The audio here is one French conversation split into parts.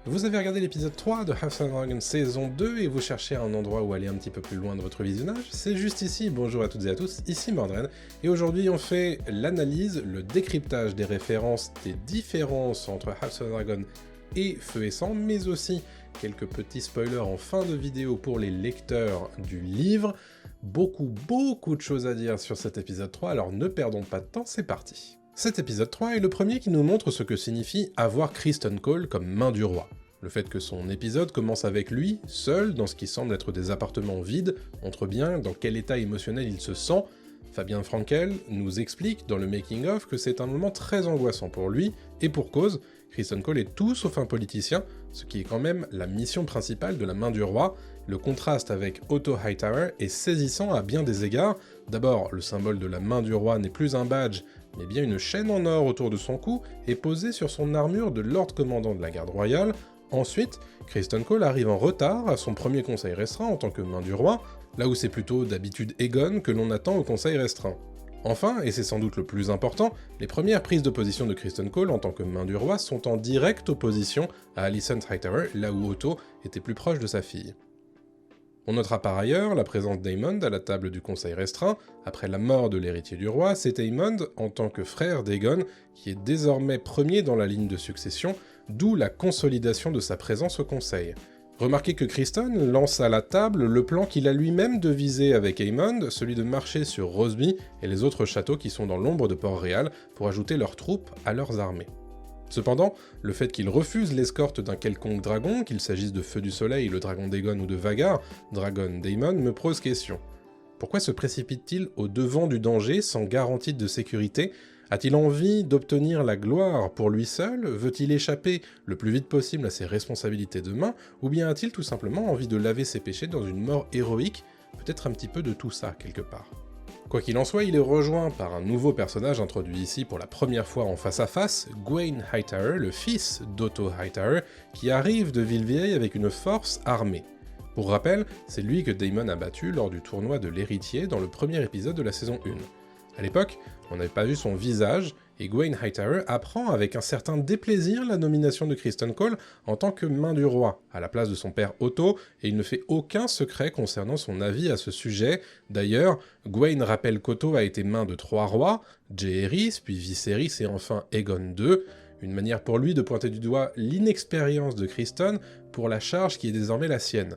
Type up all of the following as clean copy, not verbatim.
Vous avez regardé l'épisode 3 de House of Dragon saison 2 et vous cherchez un endroit où aller un petit peu plus loin de votre visionnage, c'est juste ici. Bonjour à toutes et à tous, ici Mordred, et aujourd'hui on fait l'analyse, le décryptage des références, des différences entre House of Dragon et Feu et Sang, mais aussi quelques petits spoilers en fin de vidéo pour les lecteurs du livre. Beaucoup de choses à dire sur cet épisode 3, alors ne perdons pas de temps, c'est parti. Cet épisode 3 est le premier qui nous montre ce que signifie avoir Criston Cole comme main du roi. Le fait que son épisode commence avec lui, seul, dans ce qui semble être des appartements vides, montre bien dans quel état émotionnel il se sent. Fabien Frankel nous explique dans le making-of que c'est un moment très angoissant pour lui, et pour cause, Criston Cole est tout sauf un politicien, ce qui est quand même la mission principale de la main du roi. Le contraste avec Otto Hightower est saisissant à bien des égards. D'abord, le symbole de la main du roi n'est plus un badge, mais bien une chaîne en or autour de son cou et posée sur son armure de Lord Commandant de la Garde Royale. Ensuite, Criston Cole arrive en retard à son premier conseil restreint en tant que main du roi, là où c'est plutôt d'habitude Aegon que l'on attend au conseil restreint. Enfin, et c'est sans doute le plus important, les premières prises de position de Criston Cole en tant que main du roi sont en directe opposition à Alicent Hightower, là où Otto était plus proche de sa fille. On notera par ailleurs la présence d'Aemond à la table du conseil restreint. Après la mort de l'héritier du roi, c'est Aemond, en tant que frère d'Aegon, qui est désormais premier dans la ligne de succession, d'où la consolidation de sa présence au conseil. Remarquez que Criston lance à la table le plan qu'il a lui-même devisé avec Aemond, celui de marcher sur Roseby et les autres châteaux qui sont dans l'ombre de Port-Réal pour ajouter leurs troupes à leurs armées. Cependant, le fait qu'il refuse l'escorte d'un quelconque dragon, qu'il s'agisse de Feu du Soleil, le dragon d'Aegon ou de Vhagar, dragon d'Aemon, me pose question. Pourquoi se précipite-t-il au devant du danger sans garantie de sécurité? A-t-il envie d'obtenir la gloire pour lui seul? Veut-il échapper le plus vite possible à ses responsabilités de main? Ou bien a-t-il tout simplement envie de laver ses péchés dans une mort héroïque? Peut-être un petit peu de tout ça, quelque part. Quoi qu'il en soit, il est rejoint par un nouveau personnage introduit ici pour la première fois en face-à-face, Gwaine Hightower, le fils d'Otto Hightower, qui arrive de Ville-Vieille avec une force armée. Pour rappel, c'est lui que Daemon a battu lors du tournoi de l'héritier dans le premier épisode de la saison 1. À l'époque, on n'avait pas vu son visage, et Gwaine Hightower apprend avec un certain déplaisir la nomination de Criston Cole en tant que main du roi, à la place de son père Otto, et il ne fait aucun secret concernant son avis à ce sujet. D'ailleurs, Gwaine rappelle qu'Otto a été main de 3 rois, Jaehaerys, puis Viserys et enfin Aegon II, une manière pour lui de pointer du doigt l'inexpérience de Criston pour la charge qui est désormais la sienne.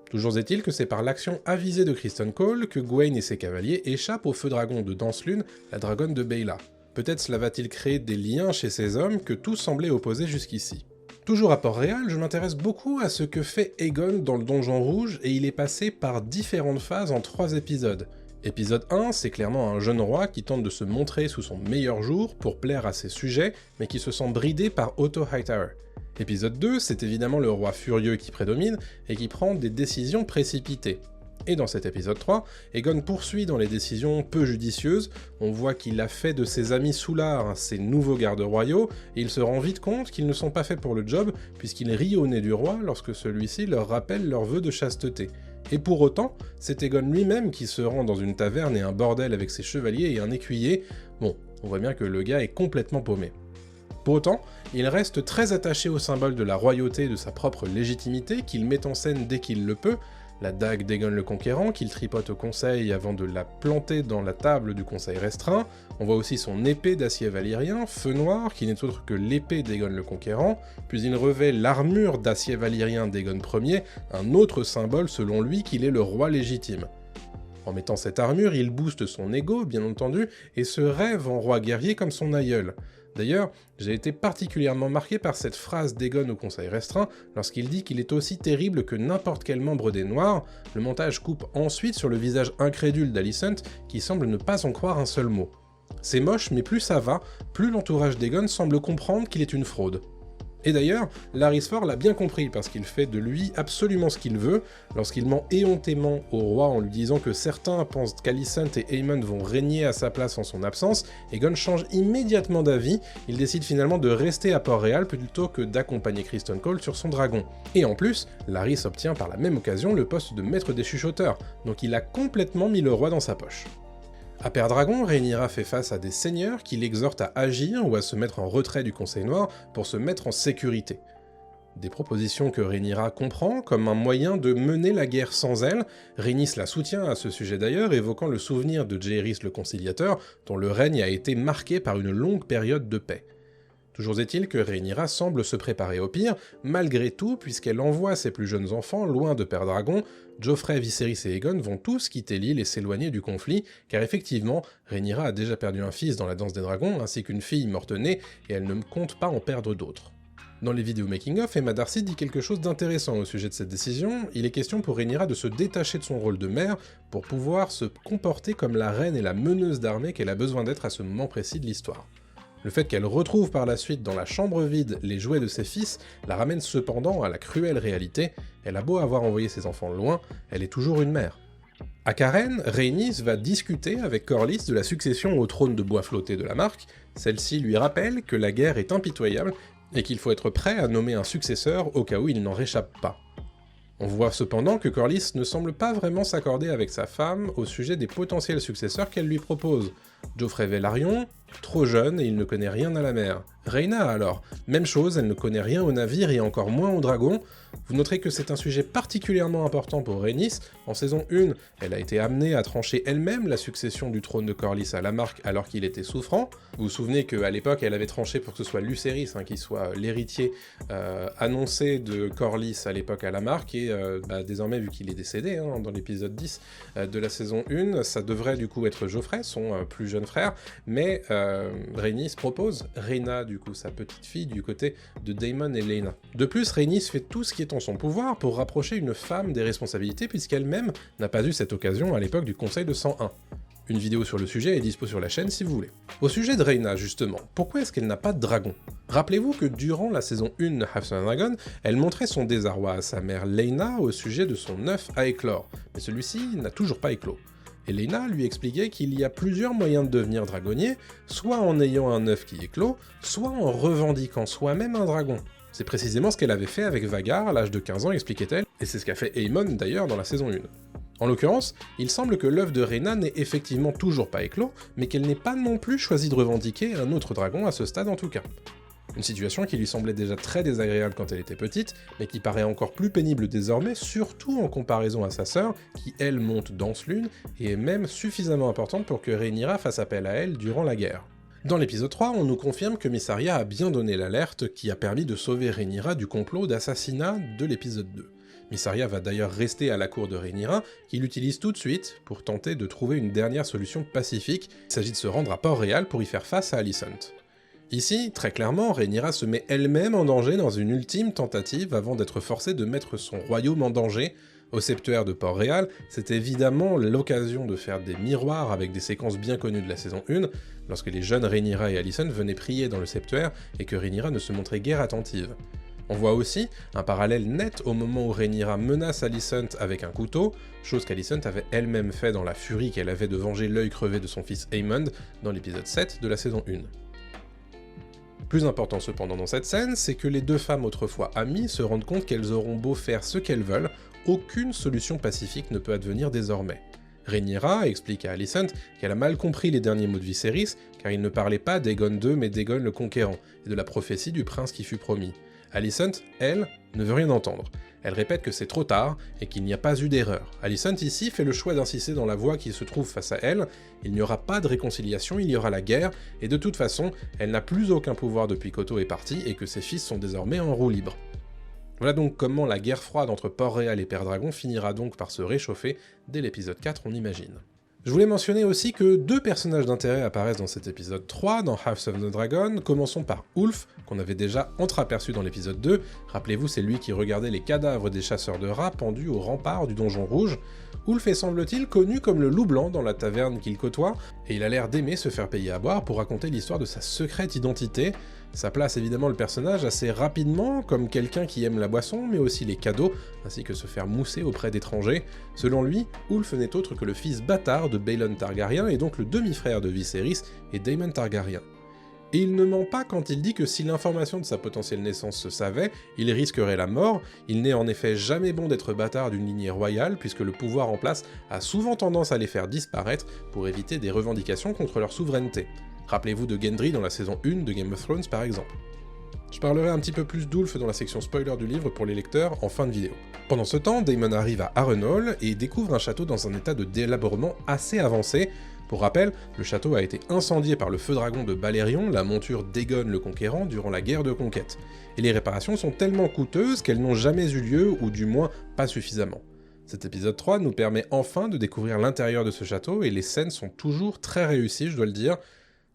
Toujours est-il que c'est par l'action avisée de Criston Cole que Gwaine et ses cavaliers échappent au feu dragon de Danselune, la dragonne de Baela. Peut-être cela va-t-il créer des liens chez ces hommes que tout semblait opposer jusqu'ici. Toujours à Port-Réal, je m'intéresse beaucoup à ce que fait Aegon dans le Donjon Rouge, et il est passé par différentes phases en 3 épisodes. Épisode 1, c'est clairement un jeune roi qui tente de se montrer sous son meilleur jour pour plaire à ses sujets, mais qui se sent bridé par Otto Hightower. Épisode 2, c'est évidemment le roi furieux qui prédomine et qui prend des décisions précipitées. Et dans cet épisode 3, Aegon poursuit dans les décisions peu judicieuses, on voit qu'il a fait de ses amis Soulard ses nouveaux gardes royaux, et il se rend vite compte qu'ils ne sont pas faits pour le job, puisqu'il rit au nez du roi lorsque celui-ci leur rappelle leurs vœux de chasteté. Et pour autant, c'est Aegon lui-même qui se rend dans une taverne et un bordel avec ses chevaliers et un écuyer. Bon, on voit bien que le gars est complètement paumé. Pour autant, il reste très attaché au symbole de la royauté et de sa propre légitimité qu'il met en scène dès qu'il le peut, la dague d'Aegon le Conquérant qu'il tripote au conseil avant de la planter dans la table du conseil restreint. On voit aussi son épée d'acier valyrien, feu noir, qui n'est autre que l'épée d'Aegon le Conquérant, puis il revêt l'armure d'acier valyrien d'Aegon Ier, un autre symbole selon lui qu'il est le roi légitime. En mettant cette armure, il booste son ego, bien entendu, et se rêve en roi guerrier comme son aïeul. D'ailleurs, j'ai été particulièrement marqué par cette phrase d'Aegon au conseil restreint, lorsqu'il dit qu'il est aussi terrible que n'importe quel membre des Noirs. Le montage coupe ensuite sur le visage incrédule d'Alicent, qui semble ne pas en croire un seul mot. C'est moche, mais plus ça va, plus l'entourage d'Aegon semble comprendre qu'il est une fraude. Et d'ailleurs, Larys Fort l'a bien compris, parce qu'il fait de lui absolument ce qu'il veut, lorsqu'il ment éhontément au roi en lui disant que certains pensent qu'Alicent et Aemond vont régner à sa place en son absence, Aegon change immédiatement d'avis, il décide finalement de rester à Port-Réal plutôt que d'accompagner Criston Cole sur son dragon. Et en plus, Larys obtient par la même occasion le poste de maître des chuchoteurs, donc il a complètement mis le roi dans sa poche. À Père-Dragon, Rhaenyra fait face à des seigneurs qui l'exhortent à agir ou à se mettre en retrait du Conseil Noir pour se mettre en sécurité. Des propositions que Rhaenyra comprend comme un moyen de mener la guerre sans elle. Rhaenys la soutient à ce sujet d'ailleurs, évoquant le souvenir de Jaehaerys le Conciliateur, dont le règne a été marqué par une longue période de paix. Toujours est-il que Rhaenyra semble se préparer au pire, malgré tout, puisqu'elle envoie ses plus jeunes enfants loin de Père Dragon. Joffrey, Viserys et Aegon vont tous quitter l'île et s'éloigner du conflit, car effectivement, Rhaenyra a déjà perdu un fils dans la danse des dragons, ainsi qu'une fille morte-née, et elle ne compte pas en perdre d'autres. Dans les vidéos making-of, Emma Darcy dit quelque chose d'intéressant au sujet de cette décision. Il est question pour Rhaenyra de se détacher de son rôle de mère pour pouvoir se comporter comme la reine et la meneuse d'armée qu'elle a besoin d'être à ce moment précis de l'histoire. Le fait qu'elle retrouve par la suite dans la chambre vide les jouets de ses fils la ramène cependant à la cruelle réalité. Elle a beau avoir envoyé ses enfants loin, elle est toujours une mère. À Karen, Rhaenys va discuter avec Corlys de la succession au trône de bois flotté de la marque. Celle-ci lui rappelle que la guerre est impitoyable et qu'il faut être prêt à nommer un successeur au cas où il n'en réchappe pas. On voit cependant que Corlys ne semble pas vraiment s'accorder avec sa femme au sujet des potentiels successeurs qu'elle lui propose. Joffrey Velaryon, trop jeune et il ne connaît rien à la mer. Rhaena alors, même chose, elle ne connaît rien au navire et encore moins aux dragons. Vous noterez que c'est un sujet particulièrement important pour Rhaenys. En saison 1, elle a été amenée à trancher elle-même la succession du trône de Corlys à la marque alors qu'il était souffrant. Vous vous souvenez qu'à l'époque, elle avait tranché pour que ce soit Lucerys qui soit l'héritier annoncé de Corlys à l'époque à la marque, et désormais, vu qu'il est décédé dans l'épisode 10 de la saison 1, ça devrait du coup être Joffrey, son plus jeune frère, mais Rhaenys propose Rhaena, du coup, sa petite fille, du côté de Daemon et Laena. De plus, Rhaenys fait tout ce qui est en son pouvoir pour rapprocher une femme des responsabilités, puisqu'elle-même n'a pas eu cette occasion à l'époque du Conseil de 101. Une vidéo sur le sujet est dispo sur la chaîne si vous voulez. Au sujet de Rhaena, justement, pourquoi est-ce qu'elle n'a pas de dragon? Rappelez-vous que durant la saison 1 de House of the Dragon, elle montrait son désarroi à sa mère Laena au sujet de son œuf à éclore, mais celui-ci n'a toujours pas éclos. Et Laena lui expliquait qu'il y a plusieurs moyens de devenir dragonnier, soit en ayant un œuf qui éclot, soit en revendiquant soi-même un dragon. C'est précisément ce qu'elle avait fait avec Vhagar à l'âge de 15 ans, expliquait-elle, et c'est ce qu'a fait Aemon d'ailleurs dans la saison 1. En l'occurrence, il semble que l'œuf de Rhaena n'est effectivement toujours pas éclos, mais qu'elle n'ait pas non plus choisi de revendiquer un autre dragon à ce stade en tout cas. Une situation qui lui semblait déjà très désagréable quand elle était petite, mais qui paraît encore plus pénible désormais, surtout en comparaison à sa sœur, qui elle monte Danse-Lune, et est même suffisamment importante pour que Rhaenyra fasse appel à elle durant la guerre. Dans l'épisode 3, on nous confirme que Mysaria a bien donné l'alerte qui a permis de sauver Rhaenyra du complot d'assassinat de l'épisode 2. Mysaria va d'ailleurs rester à la cour de Rhaenyra, qui l'utilise tout de suite pour tenter de trouver une dernière solution pacifique. Il s'agit de se rendre à Port-Réal pour y faire face à Alicent. Ici, très clairement, Rhaenyra se met elle-même en danger dans une ultime tentative avant d'être forcée de mettre son royaume en danger. Au septuaire de Port-Réal, c'est évidemment l'occasion de faire des miroirs avec des séquences bien connues de la saison 1, lorsque les jeunes Rhaenyra et Alicent venaient prier dans le septuaire et que Rhaenyra ne se montrait guère attentive. On voit aussi un parallèle net au moment où Rhaenyra menace Alicent avec un couteau, chose qu'Alicent avait elle-même fait dans la furie qu'elle avait de venger l'œil crevé de son fils Aemond dans l'épisode 7 de la saison 1. Plus important cependant dans cette scène, c'est que les deux femmes autrefois amies se rendent compte qu'elles auront beau faire ce qu'elles veulent, aucune solution pacifique ne peut advenir désormais. Rhaenyra explique à Alicent qu'elle a mal compris les derniers mots de Viserys, car il ne parlait pas d'Aegon II mais d'Aegon le Conquérant, et de la prophétie du prince qui fut promis. Alicent, elle, ne veut rien entendre. Elle répète que c'est trop tard et qu'il n'y a pas eu d'erreur. Alicent ici fait le choix d'insister dans la voie qui se trouve face à elle. Il n'y aura pas de réconciliation, il y aura la guerre, et de toute façon, elle n'a plus aucun pouvoir depuis qu'Otto est parti et que ses fils sont désormais en roue libre. Voilà donc comment la guerre froide entre Port-Réal et Père Dragon finira donc par se réchauffer dès l'épisode 4, on imagine. Je voulais mentionner aussi que deux personnages d'intérêt apparaissent dans cet épisode 3, dans House of the Dragon. Commençons par Ulf, qu'on avait déjà entreaperçu dans l'épisode 2. Rappelez-vous, c'est lui qui regardait les cadavres des chasseurs de rats pendus au rempart du Donjon Rouge. Ulf est semble-t-il connu comme le loup blanc dans la taverne qu'il côtoie, et il a l'air d'aimer se faire payer à boire pour raconter l'histoire de sa secrète identité. Ça place évidemment le personnage assez rapidement comme quelqu'un qui aime la boisson, mais aussi les cadeaux, ainsi que se faire mousser auprès d'étrangers. Selon lui, Ulf n'est autre que le fils bâtard de Baelon Targaryen, et donc le demi-frère de Viserys et Daemon Targaryen. Et il ne ment pas quand il dit que si l'information de sa potentielle naissance se savait, il risquerait la mort. Il n'est en effet jamais bon d'être bâtard d'une lignée royale, puisque le pouvoir en place a souvent tendance à les faire disparaître pour éviter des revendications contre leur souveraineté. Rappelez-vous de Gendry dans la saison 1 de Game of Thrones par exemple. Je parlerai un petit peu plus d'Ulf dans la section spoiler du livre pour les lecteurs en fin de vidéo. Pendant ce temps, Daemon arrive à Harrenhal et découvre un château dans un état de délabrement assez avancé. Pour rappel, le château a été incendié par le feu dragon de Balerion, la monture d'Aegon le Conquérant, durant la guerre de conquête. Et les réparations sont tellement coûteuses qu'elles n'ont jamais eu lieu, ou du moins pas suffisamment. Cet épisode 3 nous permet enfin de découvrir l'intérieur de ce château, et les scènes sont toujours très réussies, je dois le dire.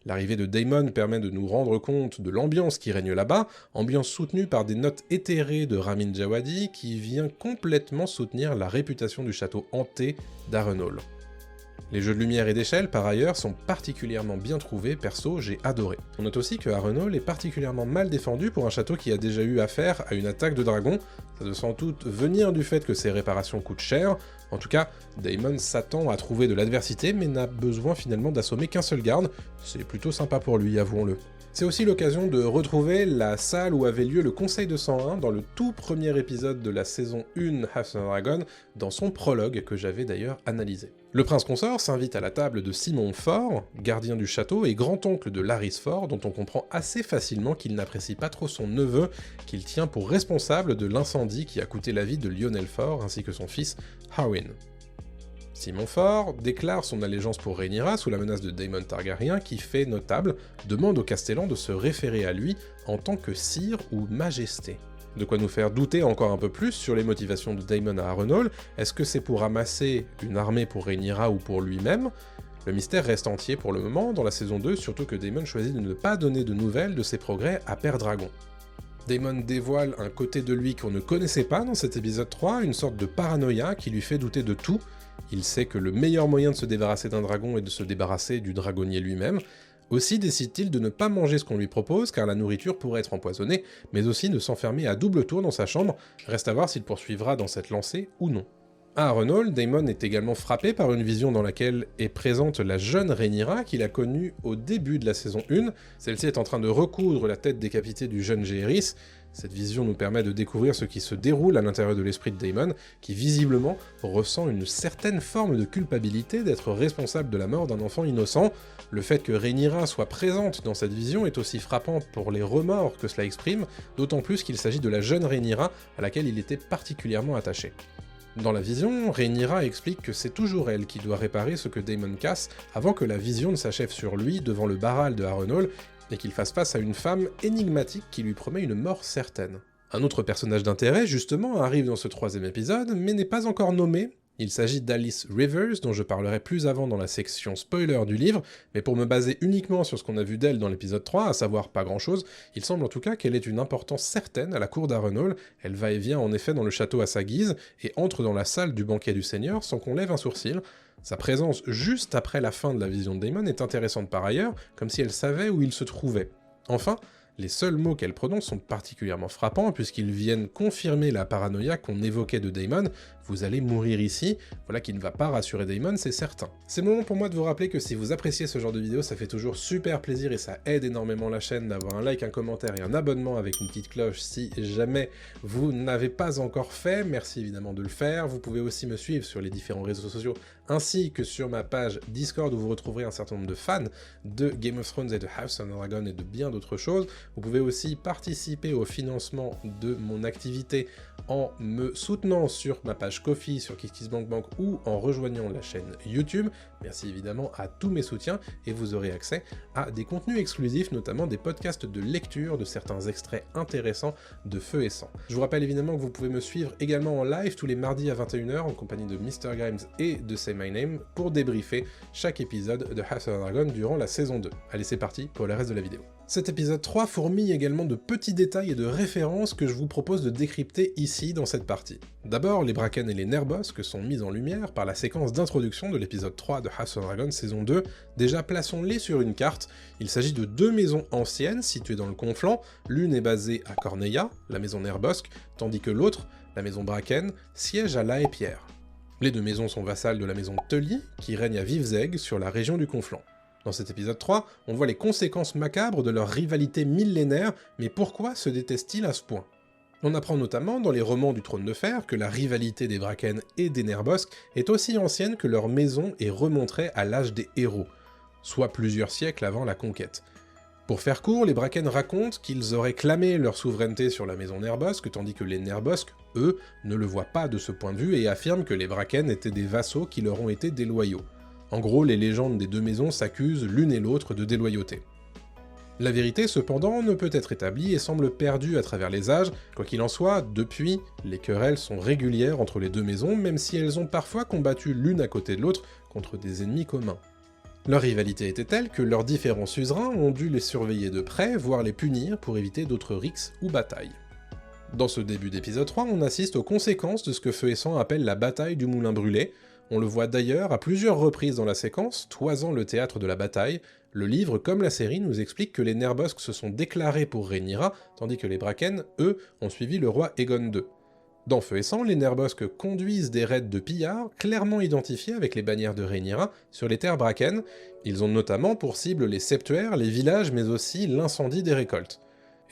L'arrivée de Daemon permet de nous rendre compte de l'ambiance qui règne là-bas, ambiance soutenue par des notes éthérées de Ramin Djawadi qui vient complètement soutenir la réputation du château hanté d'Harrenhal. Les jeux de lumière et d'échelle, par ailleurs, sont particulièrement bien trouvés, perso, j'ai adoré. On note aussi que Harrenhal est particulièrement mal défendu pour un château qui a déjà eu affaire à une attaque de dragon. Ça doit sans doute venir du fait que ses réparations coûtent cher. En tout cas, Daemon s'attend à trouver de l'adversité, mais n'a besoin finalement d'assommer qu'un seul garde. C'est plutôt sympa pour lui, avouons-le. C'est aussi l'occasion de retrouver la salle où avait lieu le Conseil de 101 dans le tout premier épisode de la saison 1 House of Dragon, dans son prologue que j'avais d'ailleurs analysé. Le prince consort s'invite à la table de Simon Fort, gardien du château et grand-oncle de Larys Fort, dont on comprend assez facilement qu'il n'apprécie pas trop son neveu, qu'il tient pour responsable de l'incendie qui a coûté la vie de Lionel Fort ainsi que son fils Harwin. Simon Fort déclare son allégeance pour Rhaenyra sous la menace de Daemon Targaryen qui, fait notable, demande au Castellan de se référer à lui en tant que sire ou majesté. De quoi nous faire douter encore un peu plus sur les motivations de Daemon à Harrenhal. Est-ce que c'est pour amasser une armée pour Rhaenyra ou pour lui-même? Le mystère reste entier pour le moment dans la saison 2, surtout que Daemon choisit de ne pas donner de nouvelles de ses progrès à Père Dragon. Daemon dévoile un côté de lui qu'on ne connaissait pas dans cet épisode 3, une sorte de paranoïa qui lui fait douter de tout. Il sait que le meilleur moyen de se débarrasser d'un dragon est de se débarrasser du dragonnier lui-même. Aussi décide-t-il de ne pas manger ce qu'on lui propose car la nourriture pourrait être empoisonnée, mais aussi de s'enfermer à double tour dans sa chambre, reste à voir s'il poursuivra dans cette lancée ou non. À Harrenhal, Daemon est également frappé par une vision dans laquelle est présente la jeune Rhaenyra qu'il a connue au début de la saison 1, celle-ci est en train de recoudre la tête décapitée du jeune Jaehaerys. Cette vision nous permet de découvrir ce qui se déroule à l'intérieur de l'esprit de Daemon, qui visiblement ressent une certaine forme de culpabilité d'être responsable de la mort d'un enfant innocent. Le fait que Rhaenyra soit présente dans cette vision est aussi frappant pour les remords que cela exprime, d'autant plus qu'il s'agit de la jeune Rhaenyra à laquelle il était particulièrement attaché. Dans la vision, Rhaenyra explique que c'est toujours elle qui doit réparer ce que Daemon casse avant que la vision ne s'achève sur lui devant le Barral de Harrenhal et qu'il fasse face à une femme énigmatique qui lui promet une mort certaine. Un autre personnage d'intérêt, justement, arrive dans ce troisième épisode, mais n'est pas encore nommé. Il s'agit d'Alice Rivers, dont je parlerai plus avant dans la section spoiler du livre, mais pour me baser uniquement sur ce qu'on a vu d'elle dans l'épisode 3, à savoir pas grand-chose, il semble en tout cas qu'elle ait une importance certaine à la cour d'Harrenhal. Elle va et vient en effet dans le château à sa guise, et entre dans la salle du banquet du Seigneur sans qu'on lève un sourcil. Sa présence juste après la fin de la vision de Daemon est intéressante par ailleurs, comme si elle savait où il se trouvait. Enfin, les seuls mots qu'elle prononce sont particulièrement frappants puisqu'ils viennent confirmer la paranoïa qu'on évoquait de Daemon. Vous allez mourir ici, voilà qui ne va pas rassurer Daemon, c'est certain. C'est le moment pour moi de vous rappeler que si vous appréciez ce genre de vidéo, ça fait toujours super plaisir et ça aide énormément la chaîne d'avoir un like, un commentaire et un abonnement avec une petite cloche si jamais vous n'avez pas encore fait. Merci évidemment de le faire. Vous pouvez aussi me suivre sur les différents réseaux sociaux ainsi que sur ma page Discord où vous retrouverez un certain nombre de fans de Game of Thrones et de House of Dragon et de bien d'autres choses. Vous pouvez aussi participer au financement de mon activité en me soutenant sur ma page Ko-fi, sur KissKissBankBank ou en rejoignant la chaîne YouTube. Merci évidemment à tous mes soutiens et vous aurez accès à des contenus exclusifs, notamment des podcasts de lecture de certains extraits intéressants de Feu et Sang. Je vous rappelle évidemment que vous pouvez me suivre également en live tous les mardis à 21h en compagnie de Mr. Grimes et de Say My Name pour débriefer chaque épisode de House of Dragon durant la saison 2. Allez, c'est parti pour le reste de la vidéo. Cet épisode 3 fourmille également de petits détails et de références que je vous propose de décrypter ici dans cette partie. D'abord, les Bracken et les Nerbosques sont mis en lumière par la séquence d'introduction de l'épisode 3 de House of Dragon saison 2. Déjà, plaçons-les sur une carte. Il s'agit de deux maisons anciennes situées dans le Conflant. L'une est basée à Corneilla, la maison Nerbosque, tandis que l'autre, la maison Bracken, siège à La Haye-Pierre. Les deux maisons sont vassales de la maison Tully, qui règne à vives aigues sur la région du Conflant. Dans cet épisode 3, on voit les conséquences macabres de leur rivalité millénaire, mais pourquoi se détestent-ils à ce point? On apprend notamment dans les romans du Trône de Fer que la rivalité des Bracken et des Nerbosques est aussi ancienne que leur maison et remonterait à l'âge des héros, soit plusieurs siècles avant la conquête. Pour faire court, les Bracken racontent qu'ils auraient clamé leur souveraineté sur la maison Nerbosque, tandis que les Nerbosques, eux, ne le voient pas de ce point de vue et affirment que les Bracken étaient des vassaux qui leur ont été déloyaux. En gros, les légendes des deux maisons s'accusent l'une et l'autre de déloyauté. La vérité, cependant, ne peut être établie et semble perdue à travers les âges. Quoi qu'il en soit, depuis, les querelles sont régulières entre les deux maisons, même si elles ont parfois combattu l'une à côté de l'autre contre des ennemis communs. Leur rivalité était telle que leurs différents suzerains ont dû les surveiller de près, voire les punir pour éviter d'autres rixes ou batailles. Dans ce début d'épisode 3, on assiste aux conséquences de ce que Feu et Sang appelle la bataille du Moulin Brûlé. On le voit d'ailleurs à plusieurs reprises dans la séquence, toisant le théâtre de la bataille. Le livre, comme la série, nous explique que les Nerbosques se sont déclarés pour Rhaenyra, tandis que les Bracken, eux, ont suivi le roi Aegon II. Dans Feu et Sang, les Nerbosques conduisent des raids de pillards, clairement identifiés avec les bannières de Rhaenyra, sur les terres Bracken. Ils ont notamment pour cible les septuaires, les villages, mais aussi l'incendie des récoltes.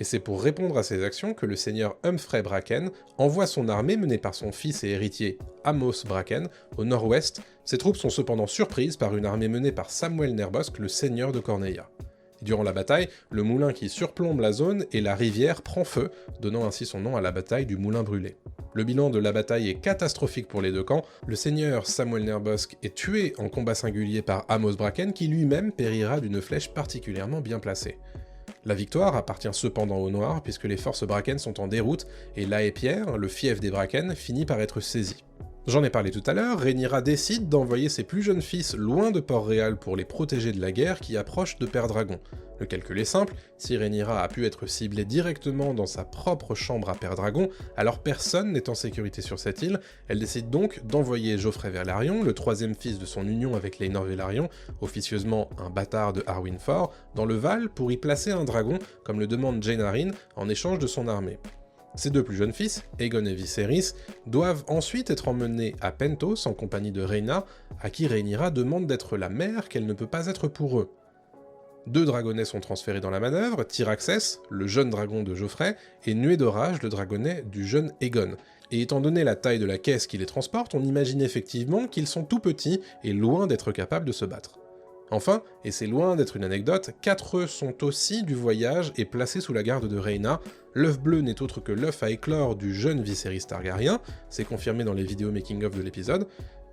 Et c'est pour répondre à ces actions que le seigneur Humphrey Bracken envoie son armée menée par son fils et héritier Amos Bracken au nord-ouest. Ces troupes sont cependant surprises par une armée menée par Samuel Nerbosque, le seigneur de Corneilla. Durant la bataille, le moulin qui surplombe la zone et la rivière prend feu, donnant ainsi son nom à la bataille du Moulin Brûlé. Le bilan de la bataille est catastrophique pour les deux camps. Le seigneur Samuel Nerbosque est tué en combat singulier par Amos Bracken, qui lui-même périra d'une flèche particulièrement bien placée. La victoire appartient cependant aux Noirs, puisque les forces Bracken sont en déroute, et Laépierre, le fief des Bracken, finit par être saisi. J'en ai parlé tout à l'heure, Rhaenyra décide d'envoyer ses plus jeunes fils loin de Port-Réal pour les protéger de la guerre qui approche de Père-Dragon. Le calcul est simple, si Rhaenyra a pu être ciblée directement dans sa propre chambre à Père-Dragon, alors personne n'est en sécurité sur cette île. Elle décide donc d'envoyer Joffrey Velaryon, le troisième fils de son union avec Laenor Velaryon, officieusement un bâtard de Harwin Fort, dans le Val pour y placer un dragon, comme le demande Jaime Arryn, en échange de son armée. Ses deux plus jeunes fils, Aegon et Viserys, doivent ensuite être emmenés à Pentos en compagnie de Rhaena, à qui Rhaenyra demande d'être la mère qu'elle ne peut pas être pour eux. Deux dragonnets sont transférés dans la manœuvre, Tyraxes, le jeune dragon de Joffrey, et Nuée d'Orage, le dragonnet du jeune Aegon. Et étant donné la taille de la caisse qui les transporte, on imagine effectivement qu'ils sont tout petits et loin d'être capables de se battre. Enfin, et c'est loin d'être une anecdote, 4 œufs sont aussi du voyage et placés sous la garde de Rhaena. L'œuf bleu n'est autre que l'œuf à éclore du jeune Viserys Targaryen, c'est confirmé dans les vidéos making-of de l'épisode.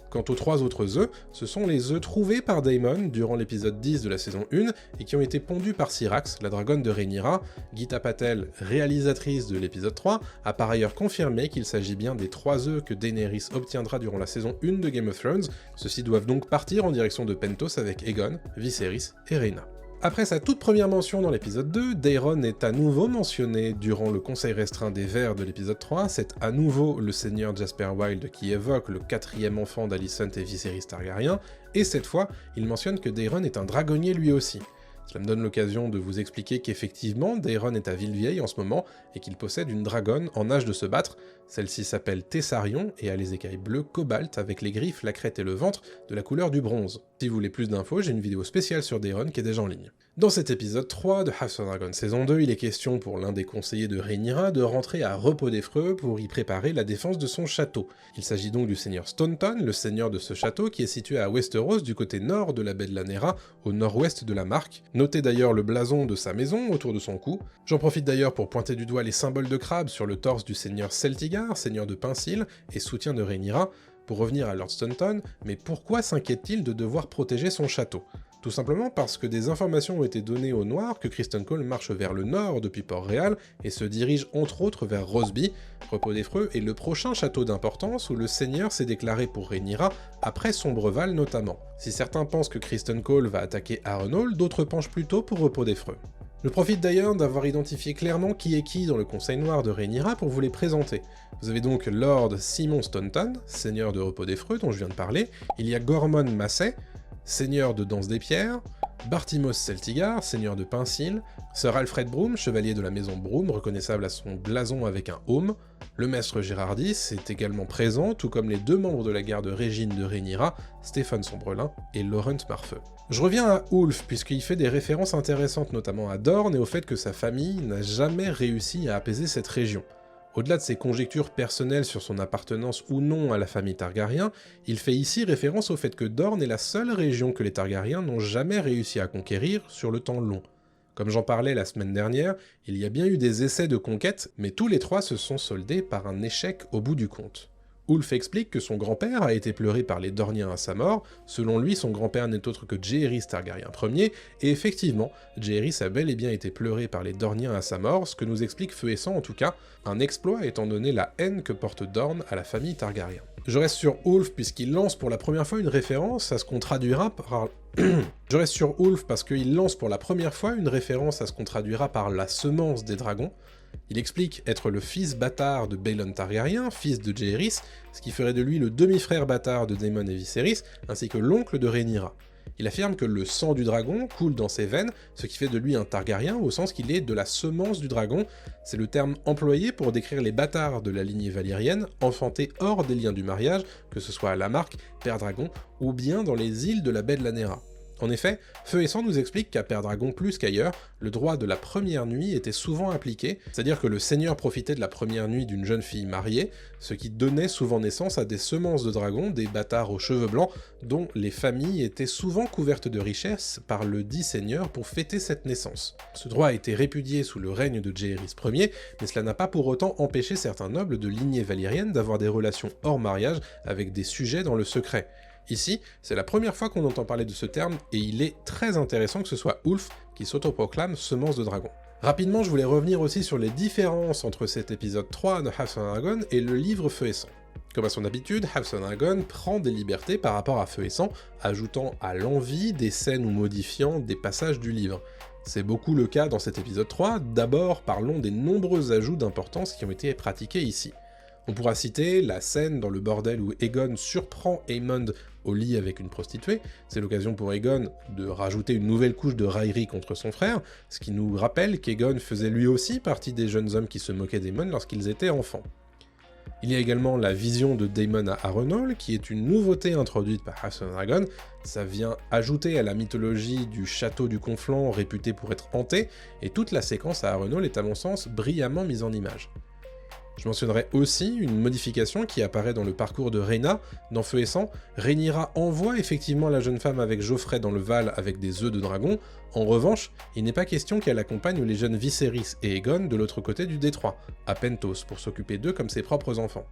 Quant aux 3 autres œufs, ce sont les œufs trouvés par Daemon durant l'épisode 10 de la saison 1 et qui ont été pondus par Syrax, la dragonne de Rhaenyra. Gita Patel, réalisatrice de l'épisode 3, a par ailleurs confirmé qu'il s'agit bien des 3 œufs que Daenerys obtiendra durant la saison 1 de Game of Thrones. Ceux-ci doivent donc partir en direction de Pentos avec Aegon, Viserys et Rhaena. Après sa toute première mention dans l'épisode 2, Daeron est à nouveau mentionné durant le conseil restreint des Verts de l'épisode 3, c'est à nouveau le seigneur Jasper Wilde qui évoque le 4e enfant d'Alicent et Viserys Targaryen, et cette fois, il mentionne que Daeron est un dragonnier lui aussi. Cela me donne l'occasion de vous expliquer qu'effectivement, Daeron est à Villevieille en ce moment, et qu'il possède une dragonne en âge de se battre. Celle-ci s'appelle Tessarion, et a les écailles bleues cobalt avec les griffes, la crête et le ventre de la couleur du bronze. Si vous voulez plus d'infos, j'ai une vidéo spéciale sur Daeron qui est déjà en ligne. Dans cet épisode 3 de House of Dragon saison 2, il est question pour l'un des conseillers de Rhaenyra de rentrer à Repos des Freux pour y préparer la défense de son château. Il s'agit donc du seigneur Staunton, le seigneur de ce château qui est situé à Westeros du côté nord de la baie de Lanera, au nord-ouest de la Marque. Notez d'ailleurs le blason de sa maison autour de son cou. J'en profite d'ailleurs pour pointer du doigt les symboles de crabe sur le torse du seigneur Celtigar, seigneur de Pincil et soutien de Rhaenyra. Pour revenir à Lord Staunton, mais pourquoi s'inquiète-t-il de devoir protéger son château ? Tout simplement parce que des informations ont été données aux Noirs que Criston Cole marche vers le nord depuis Port-Réal et se dirige entre autres vers Roseby. Repos des Freux est le prochain château d'importance où le seigneur s'est déclaré pour Rhaenyra, après Sombreval notamment. Si certains pensent que Criston Cole va attaquer Harrenhal, d'autres penchent plutôt pour Repos des Freux. Je profite d'ailleurs d'avoir identifié clairement qui est qui dans le Conseil Noir de Rhaenyra pour vous les présenter. Vous avez donc Lord Simon Staunton, seigneur de Repos des Freux dont je viens de parler, il y a Gormon Massey, seigneur de Danse des Pierres, Bartimos Celtigar, seigneur de Pincil, Sir Alfred Broom, chevalier de la maison Broom, reconnaissable à son blason avec un aume, le maître Gérardis est également présent, tout comme les 2 membres de la garde Régine de Rhaenyra, Stéphane Sombrelin et Laurent Marfeu. Je reviens à Ulf, puisqu'il fait des références intéressantes notamment à Dorne et au fait que sa famille n'a jamais réussi à apaiser cette région. Au-delà de ses conjectures personnelles sur son appartenance ou non à la famille Targaryen, il fait ici référence au fait que Dorne est la seule région que les Targaryens n'ont jamais réussi à conquérir sur le temps long. Comme j'en parlais la semaine dernière, il y a bien eu des essais de conquête, mais tous les 3 se sont soldés par un échec au bout du compte. Ulf explique que son grand-père a été pleuré par les Dorniens à sa mort, selon lui son grand-père n'est autre que Jaehaerys Targaryen Ier, et effectivement, Jaehaerys a bel et bien été pleuré par les Dorniens à sa mort, ce que nous explique Feu et Sang en tout cas, un exploit étant donné la haine que porte Dorne à la famille Targaryen. Je reste sur Ulf puisqu'il lance pour la première fois une référence à ce qu'on traduira par... Je reste sur Ulf parce qu'il lance pour la première fois une référence à ce qu'on traduira par la semence des dragons. Il explique être le fils bâtard de Baelon Targaryen, fils de Jaehaerys, ce qui ferait de lui le demi-frère bâtard de Daemon et Viserys, ainsi que l'oncle de Rhaenyra. Il affirme que le sang du dragon coule dans ses veines, ce qui fait de lui un Targaryen au sens qu'il est de la semence du dragon. C'est le terme employé pour décrire les bâtards de la lignée valyrienne, enfantés hors des liens du mariage, que ce soit à Lamarck, Père Dragon, ou bien dans les îles de la baie de Lanera. En effet, Feu et Sang nous explique qu'à Père Dragon plus qu'ailleurs, le droit de la première nuit était souvent appliqué, c'est-à-dire que le seigneur profitait de la première nuit d'une jeune fille mariée, ce qui donnait souvent naissance à des semences de dragons, des bâtards aux cheveux blancs, dont les familles étaient souvent couvertes de richesses par le dit seigneur pour fêter cette naissance. Ce droit a été répudié sous le règne de Jaehaerys Ier, mais cela n'a pas pour autant empêché certains nobles de lignée valyrienne d'avoir des relations hors mariage avec des sujets dans le secret. Ici, c'est la première fois qu'on entend parler de ce terme, et il est très intéressant que ce soit Ulf qui s'autoproclame semence de dragon. Rapidement, je voulais revenir aussi sur les différences entre cet épisode 3 de House of Dragon et le livre Feu et Sang. Comme à son habitude, House of Dragon prend des libertés par rapport à Feu et Sang, ajoutant à l'envie des scènes ou modifiant des passages du livre. C'est beaucoup le cas dans cet épisode 3, d'abord parlons des nombreux ajouts d'importance qui ont été pratiqués ici. On pourra citer la scène dans le bordel où Aegon surprend Aemond au lit avec une prostituée, c'est l'occasion pour Aegon de rajouter une nouvelle couche de raillerie contre son frère, ce qui nous rappelle qu'Aegon faisait lui aussi partie des jeunes hommes qui se moquaient d'Aemond lorsqu'ils étaient enfants. Il y a également la vision de Daemon à Harrenhal, qui est une nouveauté introduite par House of Dragon. Ça vient ajouter à la mythologie du château du Conflent réputé pour être hanté, et toute la séquence à Harrenhal est à mon sens brillamment mise en image. Je mentionnerai aussi une modification qui apparaît dans le parcours de Rhaena. Dans Feu et Sang, Rhaenyra envoie effectivement la jeune femme avec Joffrey dans le Val avec des œufs de dragon. En revanche, il n'est pas question qu'elle accompagne les jeunes Viserys et Aegon de l'autre côté du détroit, à Pentos, pour s'occuper d'eux comme ses propres enfants.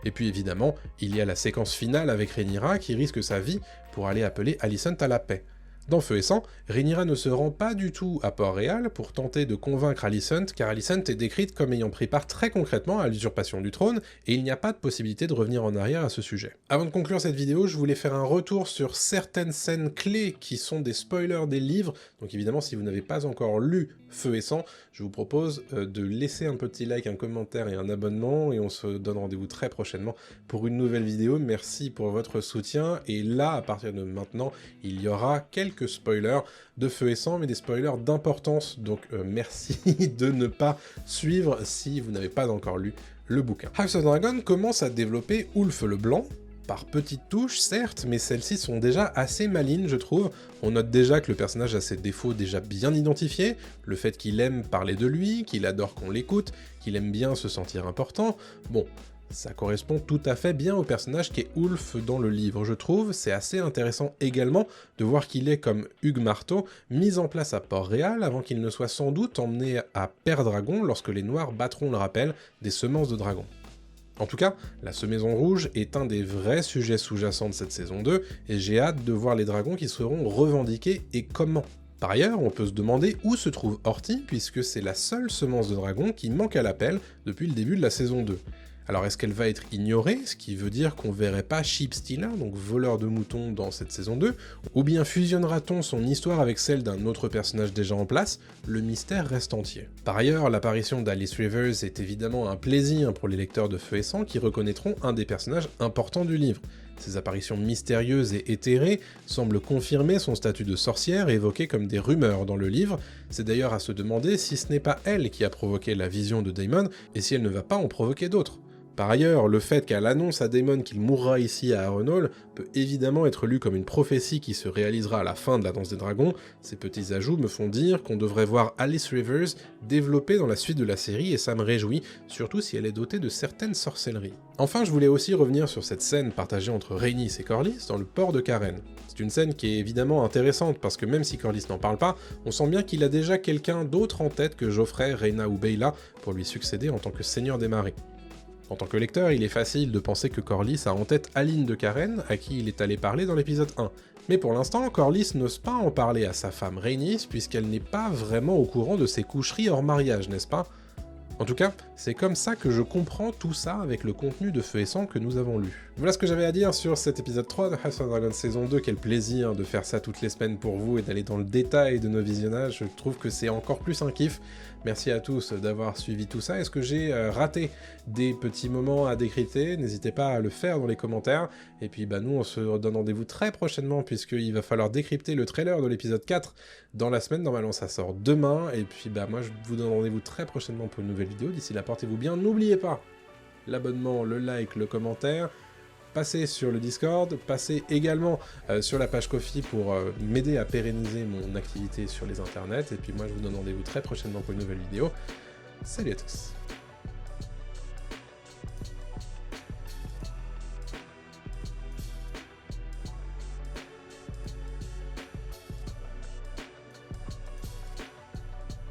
Et puis évidemment, il y a la séquence finale avec Rhaenyra qui risque sa vie pour aller appeler Alicent à la paix. Dans Feu et Sang, Rhaenyra ne se rend pas du tout à Port-Réal pour tenter de convaincre Alicent, car Alicent est décrite comme ayant pris part très concrètement à l'usurpation du trône, et il n'y a pas de possibilité de revenir en arrière à ce sujet. Avant de conclure cette vidéo, je voulais faire un retour sur certaines scènes clés qui sont des spoilers des livres, donc évidemment si vous n'avez pas encore lu Feu et Sang, je vous propose de laisser un petit like, un commentaire et un abonnement, et on se donne rendez-vous très prochainement pour une nouvelle vidéo. Merci pour votre soutien, et là, à partir de maintenant, il y aura quelques spoilers de Feu et Sang, mais des spoilers d'importance, donc merci de ne pas suivre si vous n'avez pas encore lu le bouquin. House of Dragon commence à développer Ulf le Blanc, par petites touches, certes, mais celles-ci sont déjà assez malines, je trouve. On note déjà que le personnage a ses défauts déjà bien identifiés, le fait qu'il aime parler de lui, qu'il adore qu'on l'écoute, qu'il aime bien se sentir important. Bon, ça correspond tout à fait bien au personnage qu'est Ulf dans le livre, je trouve. C'est assez intéressant également de voir qu'il est, comme Hugues Marteau, mis en place à Port-Réal avant qu'il ne soit sans doute emmené à Père Dragon lorsque les Noirs battront le rappel des semences de dragon. En tout cas, la Semaison Rouge est un des vrais sujets sous-jacents de cette saison 2, et j'ai hâte de voir les dragons qui seront revendiqués et comment. Par ailleurs, on peut se demander où se trouve Horty, puisque c'est la seule semence de dragon qui manque à l'appel depuis le début de la saison 2. Alors est-ce qu'elle va être ignorée, ce qui veut dire qu'on verrait pas Sheep Stealer, donc voleur de moutons dans cette saison 2, ou bien fusionnera-t-on son histoire avec celle d'un autre personnage déjà en place? Le mystère reste entier. Par ailleurs, l'apparition d'Alice Rivers est évidemment un plaisir pour les lecteurs de Feu et Sang qui reconnaîtront un des personnages importants du livre. Ces apparitions mystérieuses et éthérées semblent confirmer son statut de sorcière évoqué comme des rumeurs dans le livre. C'est d'ailleurs à se demander si ce n'est pas elle qui a provoqué la vision de Daemon, et si elle ne va pas en provoquer d'autres. Par ailleurs, le fait qu'elle annonce à Daemon qu'il mourra ici à Harrenhal peut évidemment être lu comme une prophétie qui se réalisera à la fin de la Danse des Dragons. Ces petits ajouts me font dire qu'on devrait voir Alice Rivers développée dans la suite de la série et ça me réjouit, surtout si elle est dotée de certaines sorcelleries. Enfin, je voulais aussi revenir sur cette scène partagée entre Rhaenys et Corlys dans le port de Karen. C'est une scène qui est évidemment intéressante parce que même si Corlys n'en parle pas, on sent bien qu'il a déjà quelqu'un d'autre en tête que Joffrey, Rhaena ou Baela pour lui succéder en tant que seigneur des marées. En tant que lecteur, il est facile de penser que Corlys a en tête Aline de Karen, à qui il est allé parler dans l'épisode 1. Mais pour l'instant, Corlys n'ose pas en parler à sa femme Rhaenys, puisqu'elle n'est pas vraiment au courant de ses coucheries hors mariage, n'est-ce pas ? En tout cas, c'est comme ça que je comprends tout ça avec le contenu de Feu et Sang que nous avons lu. Voilà ce que j'avais à dire sur cet épisode 3 de House of Dragon saison 2, quel plaisir de faire ça toutes les semaines pour vous et d'aller dans le détail de nos visionnages, je trouve que c'est encore plus un kiff. Merci à tous d'avoir suivi tout ça. Est-ce que j'ai raté des petits moments à décrypter? N'hésitez pas à le faire dans les commentaires. Et puis nous on se donne rendez-vous très prochainement puisqu'il va falloir décrypter le trailer de l'épisode 4 dans la semaine. Normalement ça sort demain. Et puis moi je vous donne rendez-vous très prochainement pour une nouvelle vidéo. D'ici là, portez-vous bien. N'oubliez pas l'abonnement, le like, le commentaire. Passez sur le Discord, passez également sur la page Ko-fi pour m'aider à pérenniser mon activité sur les internets. Et puis moi, je vous donne rendez-vous très prochainement pour une nouvelle vidéo. Salut à tous!